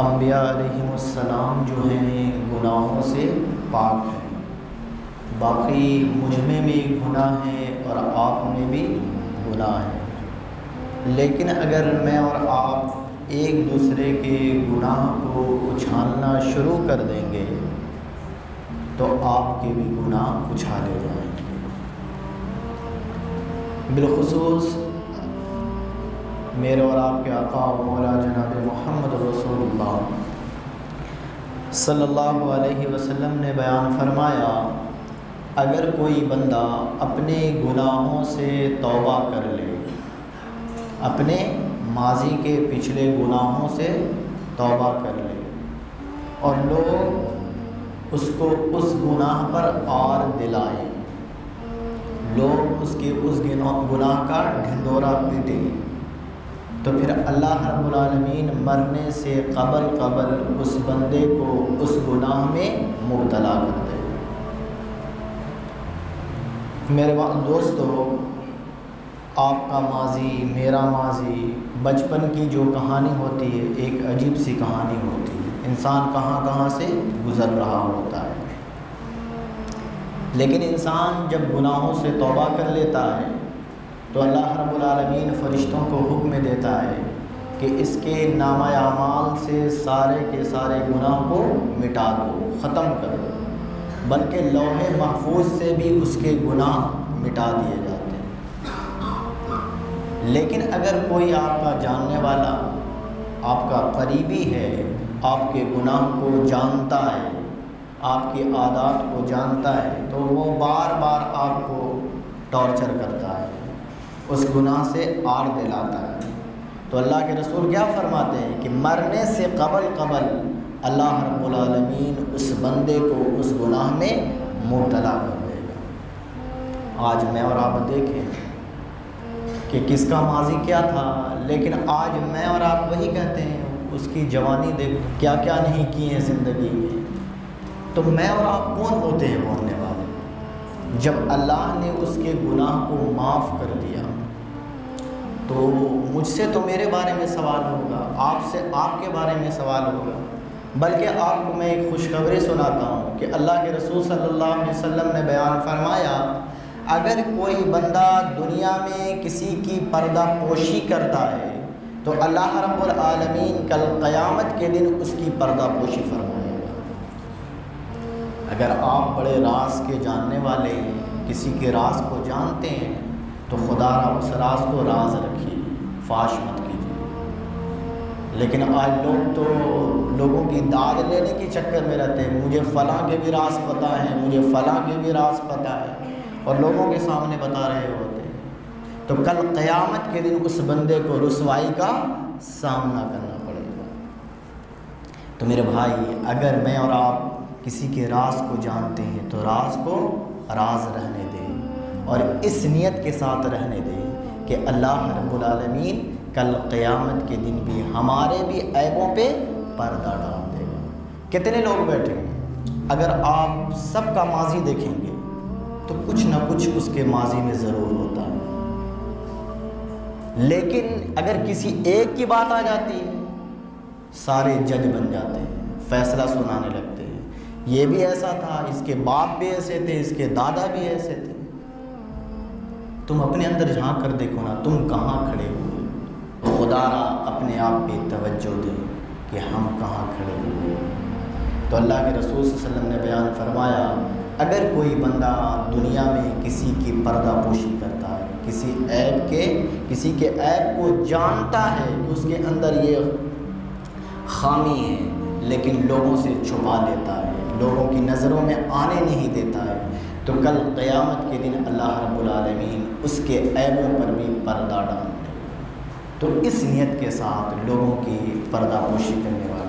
انبیاء علیہم السلام جو ہیں گناہوں سے پاک ہیں، باقی مجھ میں بھی گناہ ہیں اور آپ میں بھی گناہ ہیں، لیکن اگر میں اور آپ ایک دوسرے کے گناہ کو اچھالنا شروع کر دیں گے تو آپ کے بھی گناہ اچھالے جائیں گے۔ بالخصوص میرے اور آپ کے آقا و مولا جناب محمد رسول اللہ صلی اللہ علیہ وسلم نے بیان فرمایا، اگر کوئی بندہ اپنے گناہوں سے توبہ کر لے، اپنے ماضی کے پچھلے گناہوں سے توبہ کر لے اور لوگ اس کو اس گناہ پر آر دلائیں، لوگ اس کے اس گناہ کا ڈھنڈورا پیٹیں، تو پھر اللہ رب العالمین مرنے سے قبل اس بندے کو اس گناہ میں مبتلا کر دے۔ میرے دوستو، آپ کا ماضی، میرا ماضی، بچپن کی جو کہانی ہوتی ہے ایک عجیب سی کہانی ہوتی ہے، انسان کہاں کہاں سے گزر رہا ہوتا ہے، لیکن انسان جب گناہوں سے توبہ کر لیتا ہے تو اللہ رب العالمین فرشتوں کو حکم دیتا ہے کہ اس کے نامہ اعمال سے سارے کے سارے گناہ کو مٹا دو، ختم کر دو، بلکہ لوح محفوظ سے بھی اس کے گناہ مٹا دیے جاتے ہیں۔ لیکن اگر کوئی آپ کا جاننے والا، آپ کا قریبی ہے، آپ کے گناہ کو جانتا ہے، آپ کی عادات کو جانتا ہے، تو وہ بار بار آپ کو ٹارچر کرتا ہے، اس گناہ سے آر دلاتا ہے، تو اللہ کے رسول کیا فرماتے ہیں کہ مرنے سے قبل اللہ رب العالمین اس بندے کو اس گناہ میں مبتلا کر دے گا۔ آج میں اور آپ دیکھیں کہ کس کا ماضی کیا تھا، لیکن آج میں اور آپ وہی کہتے ہیں، اس کی جوانی دیکھو کیا کیا نہیں کی ہیں زندگی میں، تو میں اور آپ کون ہوتے ہیں بولنے والے؟ جب اللہ نے اس کے گناہ کو معاف کر دیا تو مجھ سے تو میرے بارے میں سوال ہوگا، آپ سے آپ کے بارے میں سوال ہوگا، بلکہ آپ کو میں ایک خوشخبری سناتا ہوں کہ اللہ کے رسول صلی اللہ علیہ وسلم نے بیان فرمایا، اگر کوئی بندہ دنیا میں کسی کی پردہ پوشی کرتا ہے تو اللہ رب العالمین کل قیامت کے دن اس کی پردہ پوشی فرمائے گا۔ اگر آپ بڑے راز کے جاننے والے ہیں، کسی کے راز کو جانتے ہیں، تو خدا را اس راز کو راز رکھیے، فاش مت کیجیے۔ لیکن آج لوگ تو لوگوں کی داد لینے کے چکر میں رہتے ہیں، مجھے فلاں کے بھی راز پتہ ہے، مجھے فلاں کے بھی راز پتہ ہے، اور لوگوں کے سامنے بتا رہے ہوتے ہیں، تو کل قیامت کے دن اس بندے کو رسوائی کا سامنا کرنا پڑے گا۔ تو میرے بھائی، اگر میں اور آپ کسی کے راز کو جانتے ہیں تو راز کو راز رہنے دیں، اور اس نیت کے ساتھ رہنے دیں کہ اللہ رب العالمین کل قیامت کے دن بھی ہمارے بھی عیبوں پہ پردہ ڈال دے گا۔ کتنے لوگ بیٹھے ہیں، اگر آپ سب کا ماضی دیکھیں گے تو کچھ نہ کچھ اس کے ماضی میں ضرور ہوتا ہے، لیکن اگر کسی ایک کی بات آ جاتی ہے سارے جج بن جاتے ہیں، فیصلہ سنانے لگتے ہیں، یہ بھی ایسا تھا، اس کے باپ بھی ایسے تھے، اس کے دادا بھی ایسے تھے۔ تم اپنے اندر جھانک کر دیکھو نا، تم کہاں کھڑے ہوئے، خدا را اپنے آپ پہ توجہ دے کہ ہم کہاں کھڑے ہوئے۔ تو اللہ کے رسول صلی اللہ علیہ وسلم نے بیان فرمایا، اگر کوئی بندہ دنیا میں کسی کی پردہ پوشی کرتا ہے، کسی کے عیب کو جانتا ہے کہ اس کے اندر یہ خامی ہے، لیکن لوگوں سے چھپا لیتا ہے، لوگوں کی نظروں میں آنے نہیں دیتا ہے، تو کل قیامت کے دن اللہ رب العالمین اس کے عیبوں پر بھی پردہ ڈالتے ہیں۔ تو اس نیت کے ساتھ لوگوں کی پردہ پوشی کرنے والے